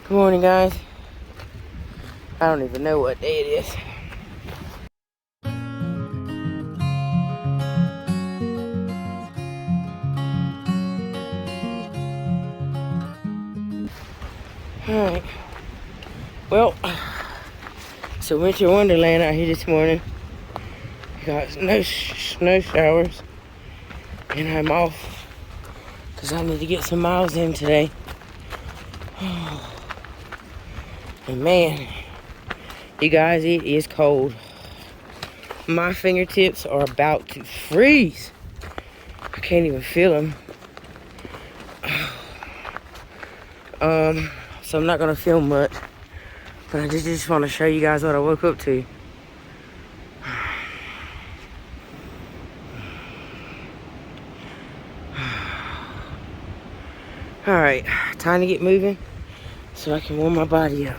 Good morning, guys. I don't even know what day it is. Alright. Well, it's a winter wonderland out here this morning. Got no snow showers. And I'm off because I need to get some miles in today. And man, you guys, it is cold. My fingertips are about to freeze. I can't even feel them. So I'm not gonna film much, but I just want to show you guys what I woke up to. All right, time to get moving so I can warm my body up.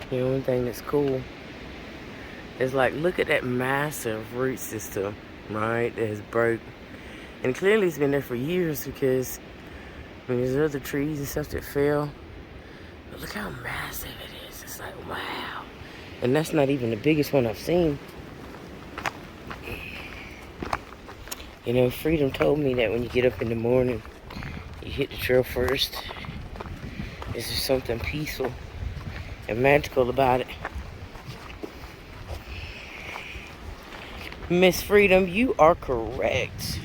The only thing that's cool is, like, look at that massive root system, right, that has broke. And clearly it's been there for years because, I mean, there's other trees and stuff that fell. But look how massive it is. It's like, wow. And that's not even the biggest one I've seen. You know, Freedom told me that when you get up in the morning, you hit the trail first. There's just something peaceful and magical about it. Miss Freedom, you are correct.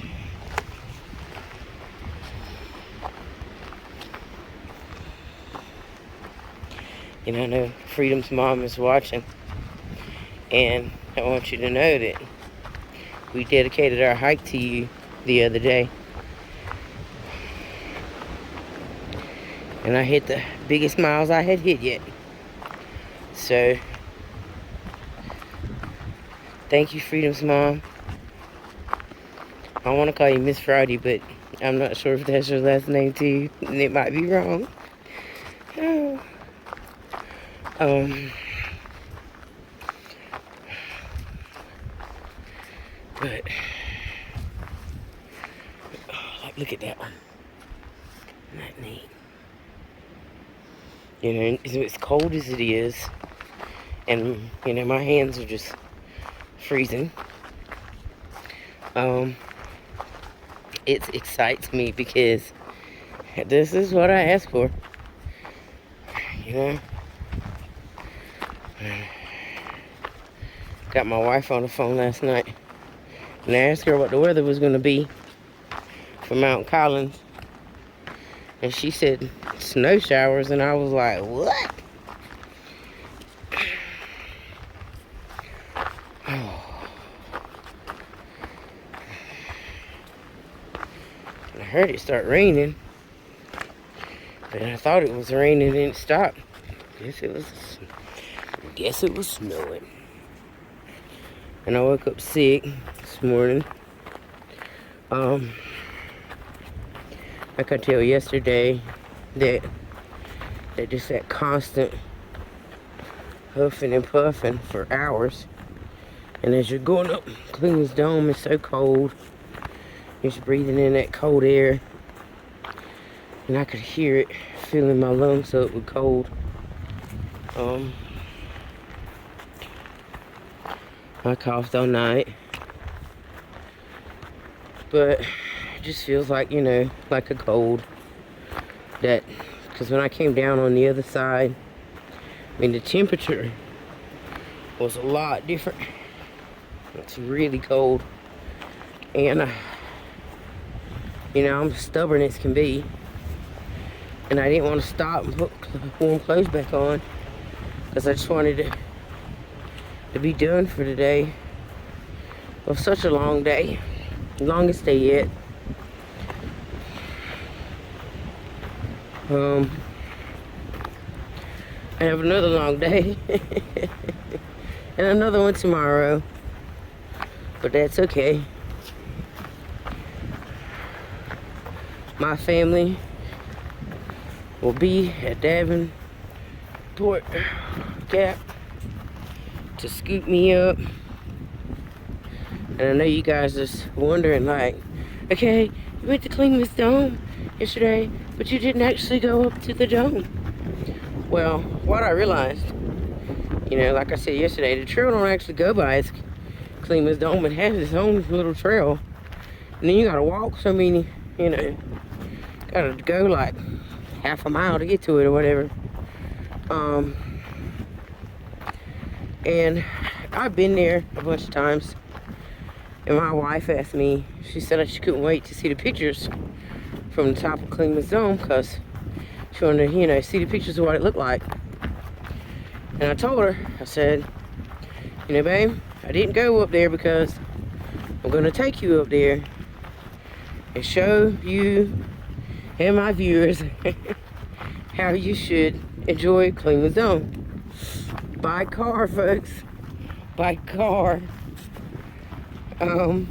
You know, I know Freedom's mom is watching, and I want you to know that we dedicated our hike to you the other day. And I hit the biggest miles I had hit yet. So, thank you, Freedom's mom. I want to call you Miss Friday, but I'm not sure if that's your last name too, and it might be wrong. But like, look at that one. Isn't that neat? You know, as cold as it is, and you know, my hands are just freezing. It excites me because this is what I asked for. You know, got my wife on the phone last night, and I asked her what the weather was going to be for Mount Collins, and she said snow showers, and I was like, what? I heard it start raining, but I thought it was raining and it stopped. Guess it was snowing. And I woke up sick this morning. I could tell yesterday that just that constant huffing and puffing for hours. And as you're going up Cleveland's Dome, it's so cold. You're just breathing in that cold air. And I could hear it filling my lungs up with cold. I coughed all night. But it just feels like, you know, like a cold. Because when I came down on the other side, I mean, the temperature was a lot different. It's really cold. And, you know, I'm stubborn as can be. And I didn't want to stop and put warm clothes back on, because I just wanted to be done for today. It was such a long day. Longest day yet. I have another long day. And another one tomorrow. But that's okay. My family will be at Davin transport gap to scoop me up. And I know you guys are wondering, like, okay, you went to clean this dome yesterday, but you didn't actually go up to the dome. Well, what I realized, you know, like I said yesterday, the trail don't actually go by its Klima's dome. It has its own little trail. And then you gotta walk so many, you know, gotta go like half a mile to get to it or whatever. And I've been there a bunch of times. And my wife asked me, she said that she couldn't wait to see the pictures from the top of Klima's dome because she wanted to, you know, see the pictures of what it looked like. And I told her, I said, you know, babe, I didn't go up there because I'm gonna take you up there and show you and my viewers how you should enjoy Klima's dome. By car, folks. By car. You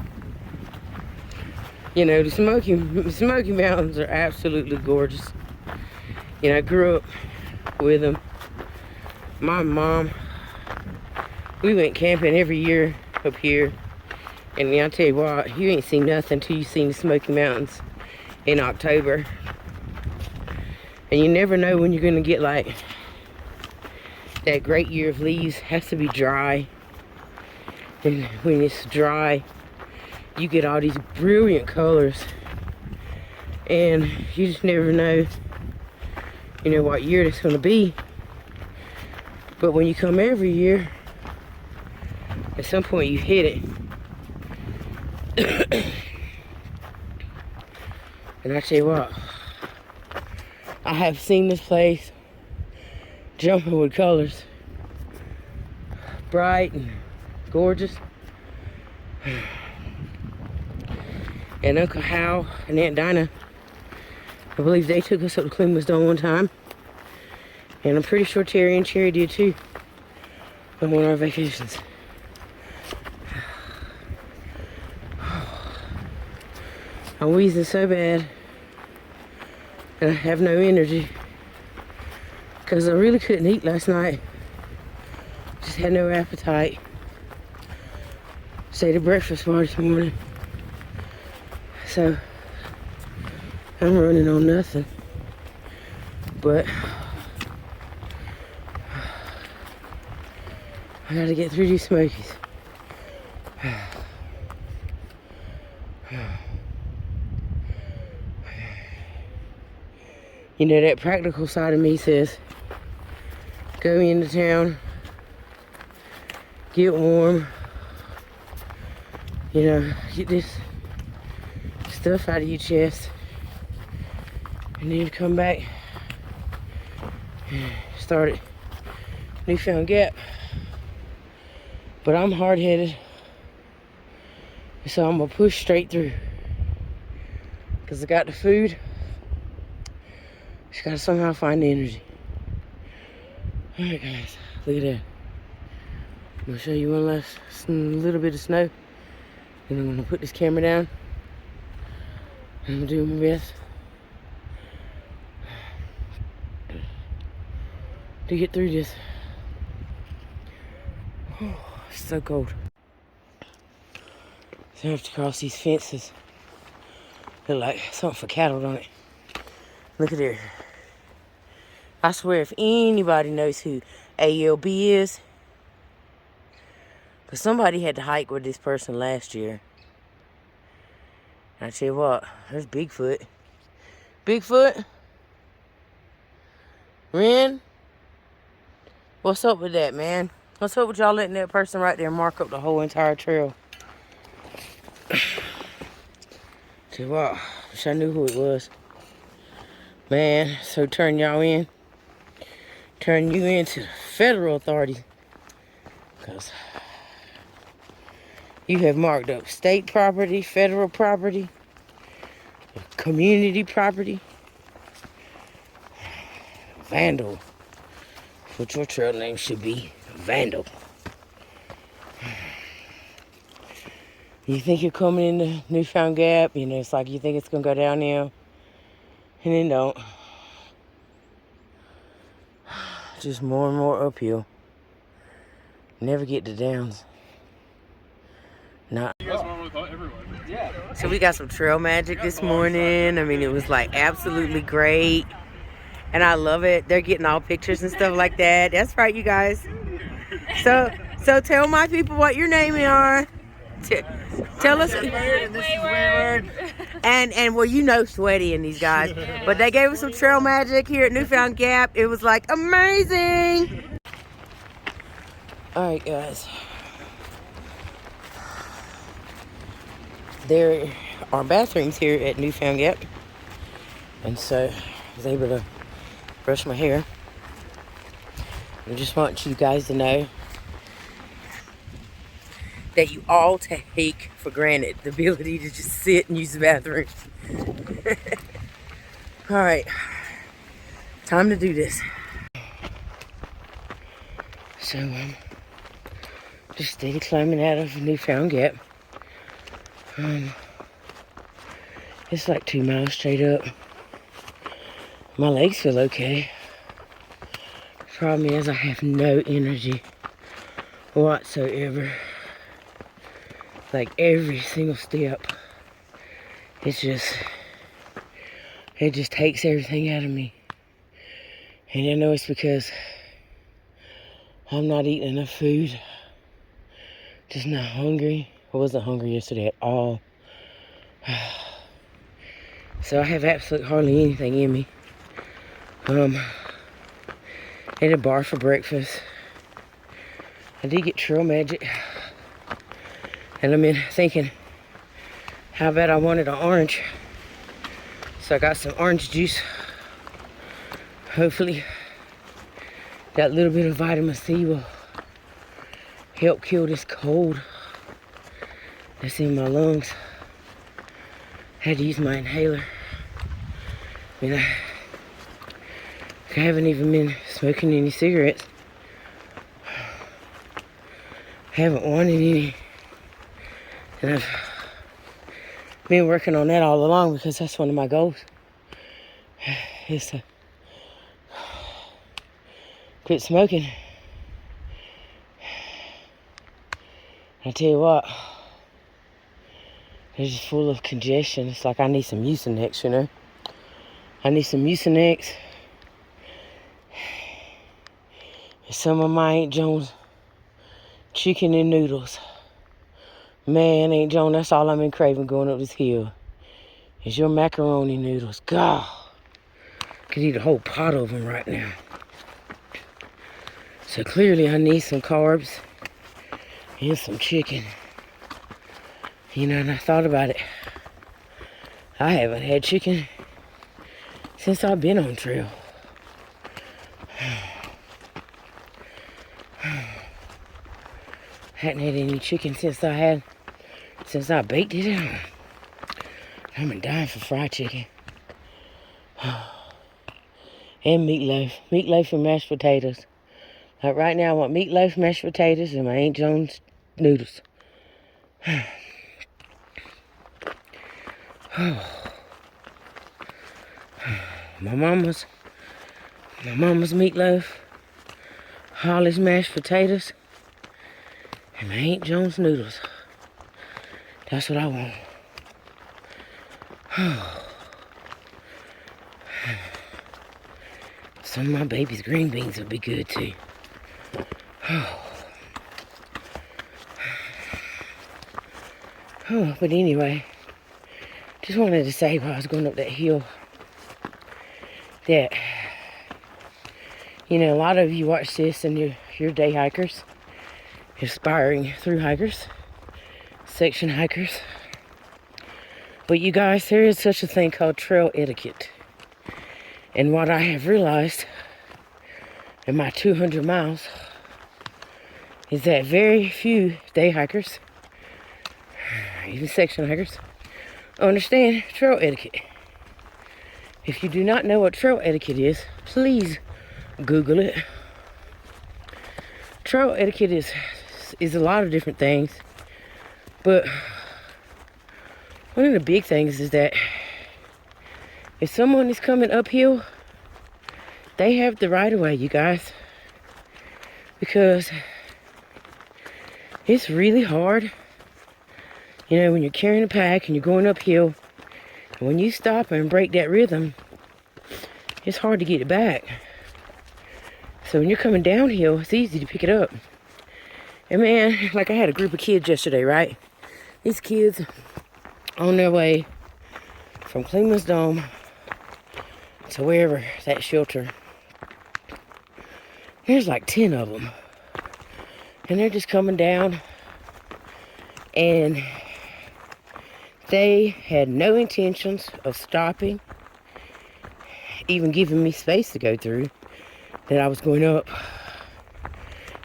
know, the Smoky Mountains are absolutely gorgeous. You know, I grew up with them. My mom, we went camping every year up here. And I'll tell you what, you ain't seen nothing till you seen the Smoky Mountains in October. And you never know when you're gonna get like that great year of leaves. It has to be dry. And when it's dry, you get all these brilliant colors. And you just never know, you know, what year it's gonna be. But when you come every year, at some point you hit it. And I tell you what, I have seen this place jumping with colors. Bright and gorgeous. And Uncle Hal and Aunt Dinah, I believe they took us up to Klima's Dome one time. And I'm pretty sure Terry and Cherry did too on one of our vacations. I'm wheezing so bad and I have no energy because I really couldn't eat last night. Just had no appetite. Stayed at breakfast bar this morning. So I'm running on nothing. But I gotta get through these Smokies. You know, that practical side of me says, go into town, get warm, you know, get this stuff out of your chest, and then come back and start at Newfound Gap. But I'm hard-headed, so I'm gonna push straight through, because I got the food. Just gotta somehow find the energy. Alright guys, look at that. I'm gonna show you one last little bit of snow. And I'm gonna put this camera down. I'm gonna do my best to get through this. Oh, it's so cold. So I have to cross these fences. Look like something for cattle, don't it? Look at there. I swear, if anybody knows who ALB is, because somebody had to hike with this person last year. And I tell you what, there's Bigfoot. Bigfoot? Ren? What's up with that, man? What's up with y'all letting that person right there mark up the whole entire trail? Tell you what, wish I knew who it was. Man, so turn y'all in. Turn you into the federal authorities. Because you have marked up state property, federal property, community property. Vandal. That's what your trail name should be. Vandal. You think you're coming into Newfound Gap, you know, it's like you think it's going to go downhill. And then don't. just more and more uphill. Never get to downs. Not. So we got some trail magic this morning. I mean, it was like absolutely great. And I love it. They're getting all pictures and stuff like that. That's right, you guys. So tell my people what your name are. Tell us. And well, you know Sweaty and these guys. But they gave us some trail magic here at Newfound Gap. It was like amazing. All right, guys. There are bathrooms here at Newfound Gap. And so I was able to brush my hair. I just want you guys to know that you all take for granted the ability to just sit and use the bathroom. All right, time to do this. So just steady climbing out of Newfound Gap. It's like 2 miles straight up. My legs feel okay. Problem is I have no energy whatsoever. Like every single step, it just takes everything out of me. And I know it's because I'm not eating enough food. Just not hungry. I wasn't hungry yesterday at all. So I have absolutely hardly anything in me. Ate a bar for breakfast. I did get trail magic. And I've been thinking how bad I wanted an orange. So I got some orange juice. Hopefully that little bit of vitamin C will help kill this cold that's in my lungs. Had to use my inhaler. I mean, I haven't even been smoking any cigarettes. Haven't wanted any. And I've been working on that all along because that's one of my goals. Is to quit smoking. I tell you what, it's just full of congestion. It's like I need some Mucinex, you know. I need some Mucinex. And some of my Aunt Jones chicken and noodles. Man, Aunt Joan, that's all I've been craving going up this hill. Is your macaroni noodles. God, could eat a whole pot of them right now. So clearly I need some carbs and some chicken. You know, and I thought about it. I haven't had chicken since I've been on trail. Hadn't had any chicken since I baked it. I've been dying for fried chicken. And meatloaf. Meatloaf and mashed potatoes. Like right now I want meatloaf, mashed potatoes, and my Aunt Jones noodles. My mama's meatloaf, Holly's mashed potatoes, and my Aunt Jones noodles. That's what I want. Some of my baby's green beans will be good too. But anyway, just wanted to say while I was going up that hill that, you know, a lot of you watch this and you're day hikers, aspiring through hikers, section hikers. But you guys, there is such a thing called trail etiquette. And what I have realized in my 200 miles is that very few day hikers, even section hikers, understand trail etiquette. If you do not know what trail etiquette is, please Google it. Trail etiquette is a lot of different things, but one of the big things is that if someone is coming uphill, they have the right of way, you guys. because it's really hard, you know, when you're carrying a pack and you're going uphill. And when you stop and break that rhythm, it's hard to get it back. So when you're coming downhill, it's easy to pick it up. And man, like I had a group of kids yesterday, right? These kids on their way from Cleveland's Dome to wherever that shelter. There's like 10 of them. And they're just coming down. And they had no intentions of stopping, even giving me space to go through, that I was going up.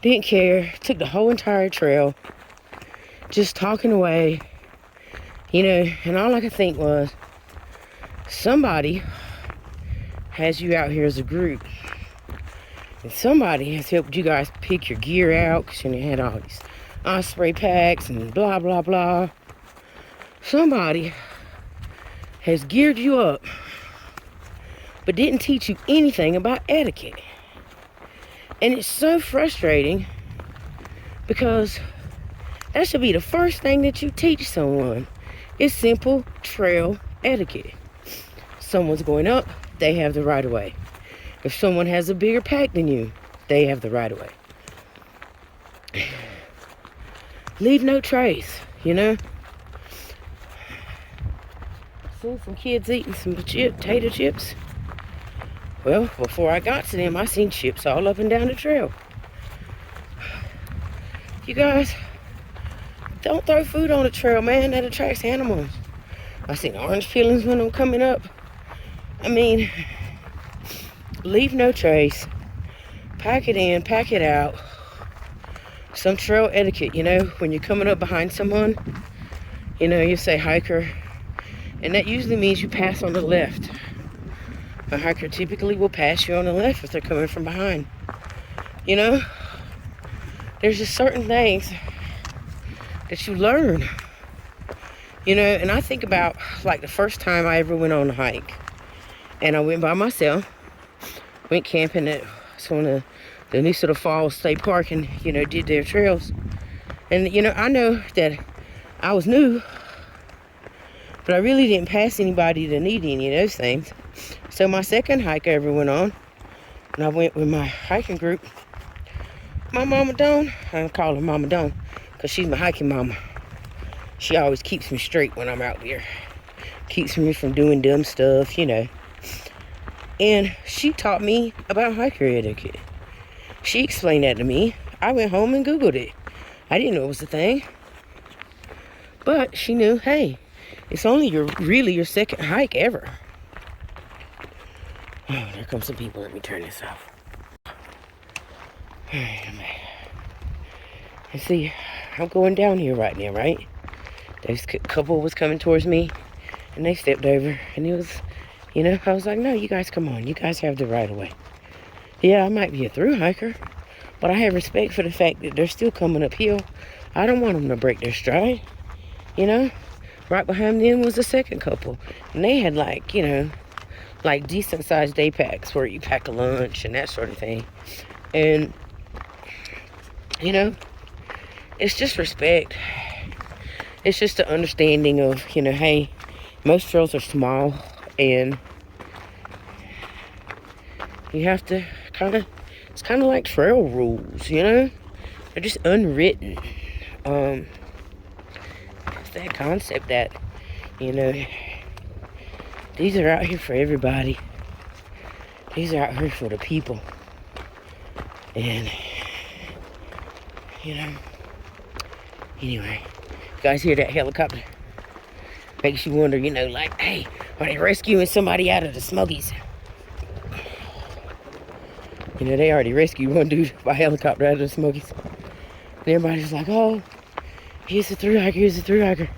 Didn't care. Took the whole entire trail. Just talking away. You know, and all I could think was, somebody has you out here as a group. And somebody has helped you guys pick your gear out, because you had all these osprey packs and blah, blah, blah. Somebody has geared you up, but didn't teach you anything about etiquette. And it's so frustrating, because that should be the first thing that you teach someone. It's simple trail etiquette. Someone's going up, they have the right of way. If someone has a bigger pack than you, they have the right of way. Leave no trace, you know? Seen some kids eating some potato chips. Well, before I got to them, I seen chips all up and down the trail. You guys, don't throw food on the trail, man. That attracts animals. I seen orange peelings when I'm coming up. I mean, leave no trace. Pack it in, pack it out. Some trail etiquette, you know, when you're coming up behind someone, you know, you say hiker, and that usually means you pass on the left. A hiker typically will pass you on the left if they're coming from behind. You know, there's just certain things that you learn. You know, and I think about like the first time I ever went on a hike. And I went by myself, went camping at one of the Nisota Falls State Park, and, you know, did their trails. And, you know, I know that I was new, but I really didn't pass anybody that needed any of those things. So my second hike I ever went on, and I went with my hiking group, my Mama Dawn. I call her Mama Dawn because she's my hiking mama. She always keeps me straight when I'm out there. Keeps me from doing dumb stuff, you know. And she taught me about hiker etiquette. She explained that to me. I went home and Googled it. I didn't know it was a thing. But she knew, hey, it's only really your second hike ever. Oh, there comes some people. Let me turn this off. Alright, and see, I'm going down here right now, right? This couple was coming towards me, and they stepped over, and it was, you know, I was like, no, you guys come on. You guys have the right of way. Yeah, I might be a through hiker, but I have respect for the fact that they're still coming uphill. I don't want them to break their stride, you know? Right behind them was the second couple, and they had, like, you know, like decent sized day packs where you pack a lunch and that sort of thing. And, you know, it's just respect. It's just the understanding of, you know, hey, most trails are small, and you have to it's kind of like trail rules, you know? They're just unwritten. It's that concept that, you know, these are out here for everybody. These are out here for the people. And, you know, anyway, you guys hear that helicopter? Makes you wonder, you know, like, hey, are they rescuing somebody out of the Smokies? You know, they already rescued one dude by helicopter out of the Smokies. And everybody's like, oh, he's a through hiker, he's a through hiker.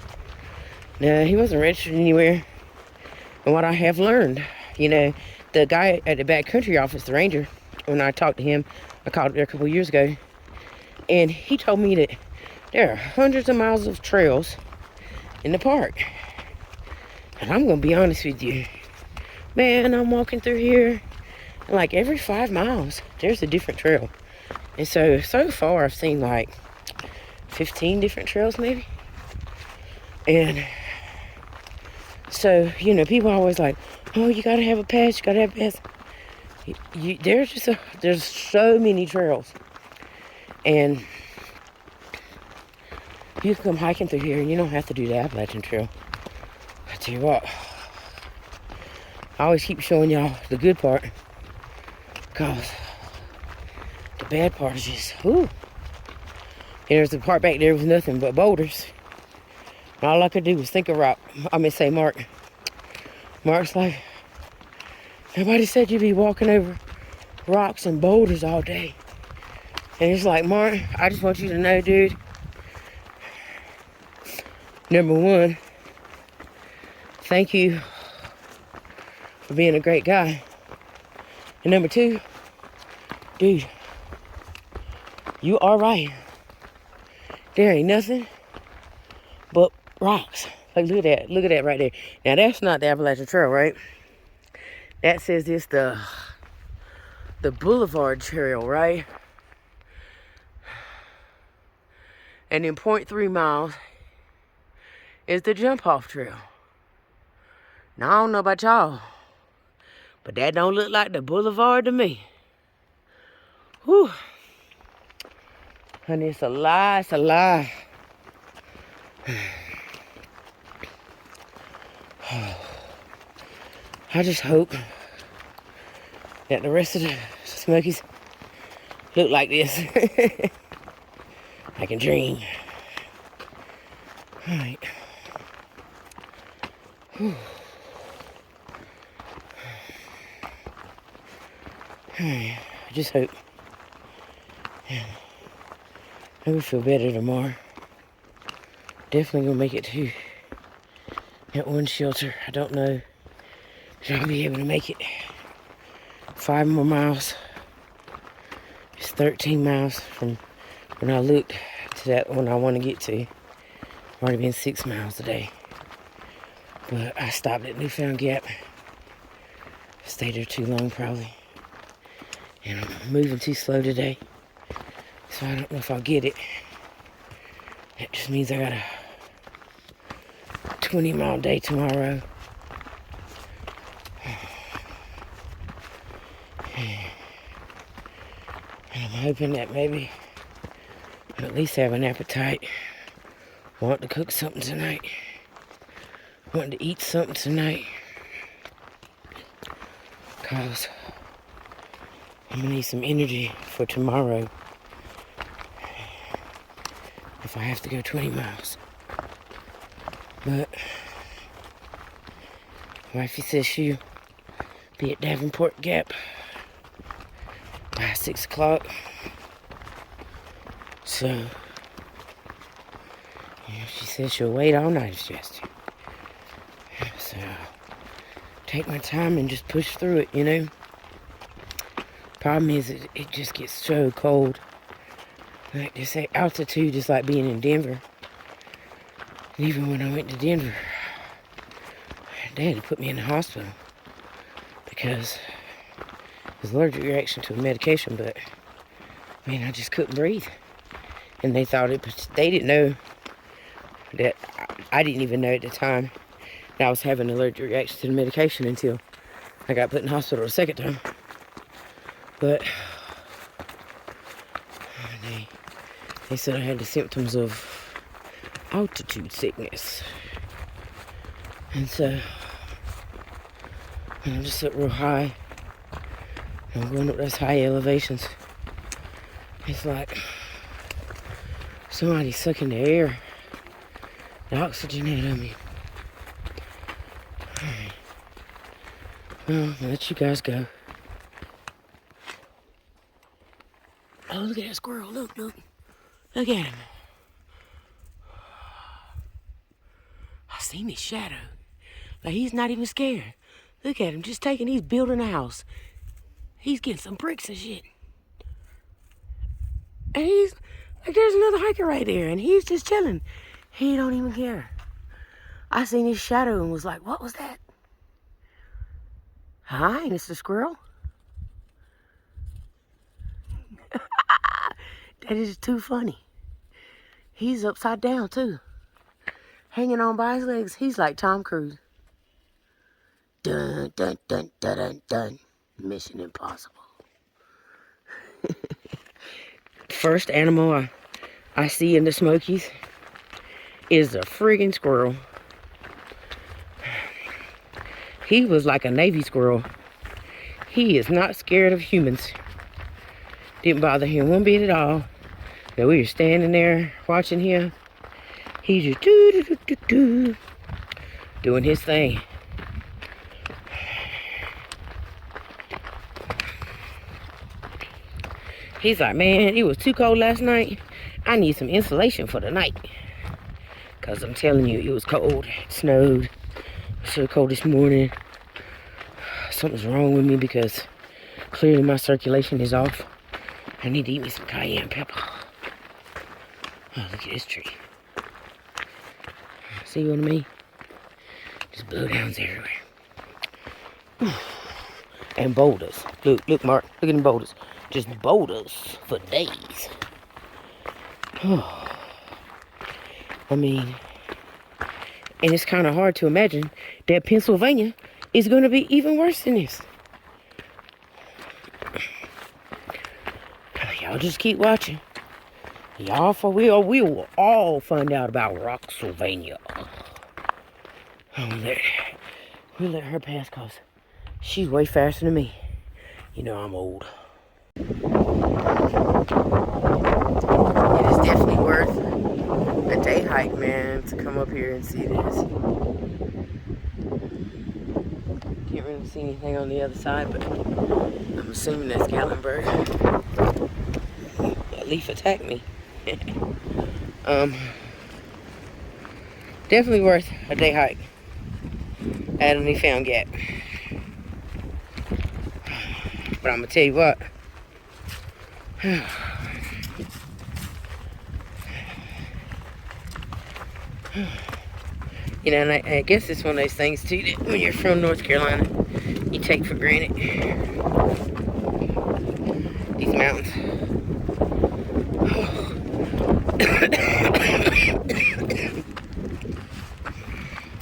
No, he wasn't registered anywhere. And what I have learned, you know, the guy at the backcountry office, the ranger, when I talked to him, I called up there a couple of years ago, and he told me that there are hundreds of miles of trails in the park. And I'm going to be honest with you. Man, I'm walking through here, and like every 5 miles, there's a different trail. And so far I've seen like 15 different trails maybe. And so, you know, people are always like, oh, you gotta have a pass, you gotta have a pass. There's so many trails. And you can come hiking through here and you don't have to do the Appalachian Trail. I tell you what, I always keep showing y'all the good part, because the bad part is just, whoo. There's a part back there with nothing but boulders. And all I could do was think of Rock. Say Mark. Mark's like, nobody said you'd be walking over rocks and boulders all day. And it's like, Mark, I just want you to know, dude. Number one, thank you for being a great guy. And number two, dude, you are right. There ain't nothing but rocks. Like, look at that. Look at that right there. Now, that's not the Appalachian Trail, right? That says it's the Boulevard Trail, right? And then 0.3 miles is the jump-off trail. Now, I don't know about y'all, but that don't look like the Boulevard to me. Whew. Honey, it's a lie. It's a lie. I just hope that the rest of the Smokies look like this. I can dream. All right. Whew. All right. I just hope. Yeah. I will feel better tomorrow. Definitely gonna make it to that one shelter. I don't know if I'll be able to make it. 5 more miles. It's 13 miles from when I looked to that one I want to get to. Already been 6 miles a day. But I stopped at Newfound Gap. Stayed there too long probably. And I'm moving too slow today. So I don't know if I'll get it. That just means I got a 20-mile day tomorrow. And I'm hoping that maybe I'll at least have an appetite. Want to cook something tonight. Want to eat something tonight. Because I'm going to need some energy for tomorrow. If I have to go 20 miles. But wifey says she'll be at Davenport Gap by 6 o'clock. So, yeah, she says she'll wait all night, Justin. So, take my time and just push through it, you know. Problem is, it just gets so cold. Like they say, altitude is like being in Denver. And even when I went to Denver, they had to put me in the hospital because it was an allergic reaction to a medication, but man, I just couldn't breathe. And they thought they didn't know that, I didn't even know at the time that I was having an allergic reaction to the medication until I got put in the hospital a second time. But they said I had the symptoms of altitude sickness. And so I'm just up real high. I'm going up those high elevations. It's like somebody sucking the air, the oxygen out of me. Alright. Well, I'll let you guys go. Oh, look at that squirrel. Look. Look at him. I seen his shadow. Like, he's not even scared. Look at him, he's building a house. He's getting some bricks and shit. And he's, like, there's another hiker right there, and he's just chilling. He don't even care. I seen his shadow and was like, what was that? Hi, Mr. Squirrel. That is too funny. He's upside down too. Hanging on by his legs. He's like Tom Cruise. Dun, dun, dun, dun, dun, dun. Mission Impossible. First animal I see in the Smokies is a friggin' squirrel. He was like a Navy squirrel. He is not scared of humans. Didn't bother him one bit at all. Now we were standing there watching him. He just doing his thing. He's like, man, it was too cold last night. I need some insulation for the night. Because I'm telling you, it was cold. It snowed. It was so cold this morning. Something's wrong with me because clearly my circulation is off. I need to eat me some cayenne pepper. Oh, look at this tree. See what I mean? Just blowdowns everywhere. And boulders. Look, Mark. Look at them boulders. Just boulders for days. I mean, and it's kind of hard to imagine that Pennsylvania is going to be even worse than this. Y'all just keep watching. We will all find out about Rocksylvania. We'll let her pass because she's way faster than me. You know I'm old. It is definitely worth a day hike, man, to come up here and see this. Can't really see anything on the other side, but I'm assuming that's Gatlinburg. That leaf attacked me. Definitely worth a day hike at a newfound gap. But I'm gonna tell you what. You know, and I guess it's one of those things too that when you're from North Carolina, you take for granted. These mountains.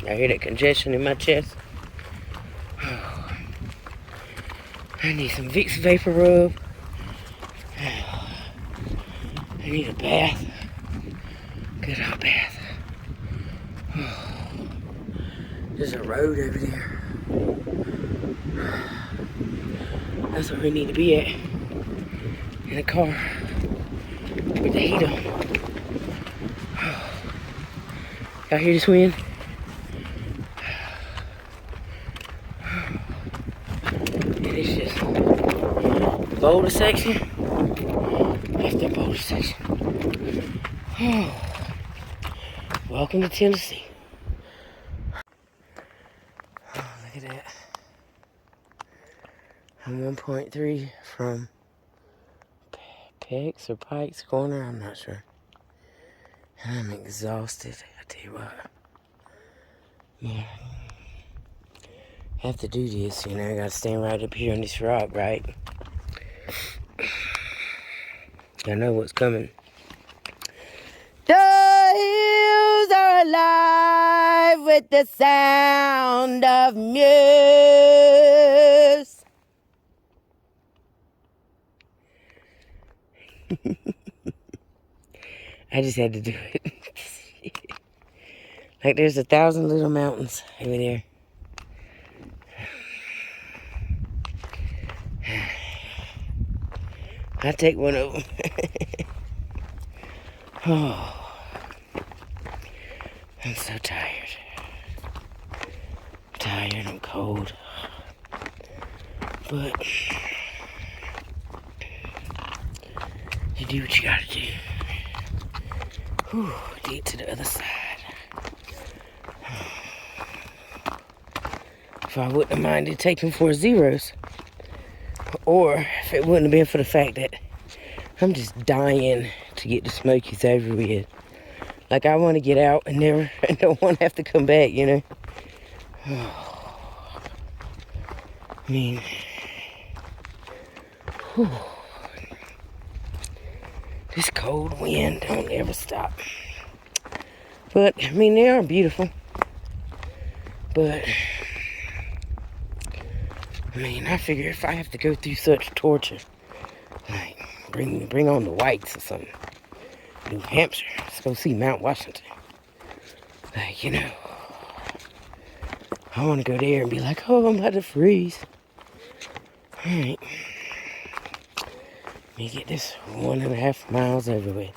I hear that congestion in my chest. I need some Vicks Vapor Rub. I need a bath. Good hot bath. There's a road over there. That's where we need to be at. In a car. With the heat on. Y'all hear this wind? And it's just boulder section after boulder section. Welcome to Tennessee. Oh, look at that. I'm 1.3 from Peck's or Pike's Corner, I'm not sure. And I'm exhausted, I tell you what. Yeah. I have to do this, you know, I gotta stand right up here on this rock, right? I know what's coming. The hills are alive with the sound of muse. I just had to do it. Like there's 1,000 little mountains over there. I take one of them. Oh, I'm so tired. I'm tired, I'm cold. But you do what you gotta do. Whew, get to the other side. If I wouldn't have minded taking 4 zeros, or if it wouldn't have been for the fact that I'm just dying to get the Smokies over with. Like I want to get out and don't want to have to come back, you know. I mean, whew. This cold wind don't ever stop. But, I mean, they are beautiful. But, I mean, I figure if I have to go through such torture, like, bring on the whites or something. New Hampshire, let's go see Mount Washington. Like, you know, I want to go there and be like, oh, I'm about to freeze. Alright. Let me get this 1.5 miles over with.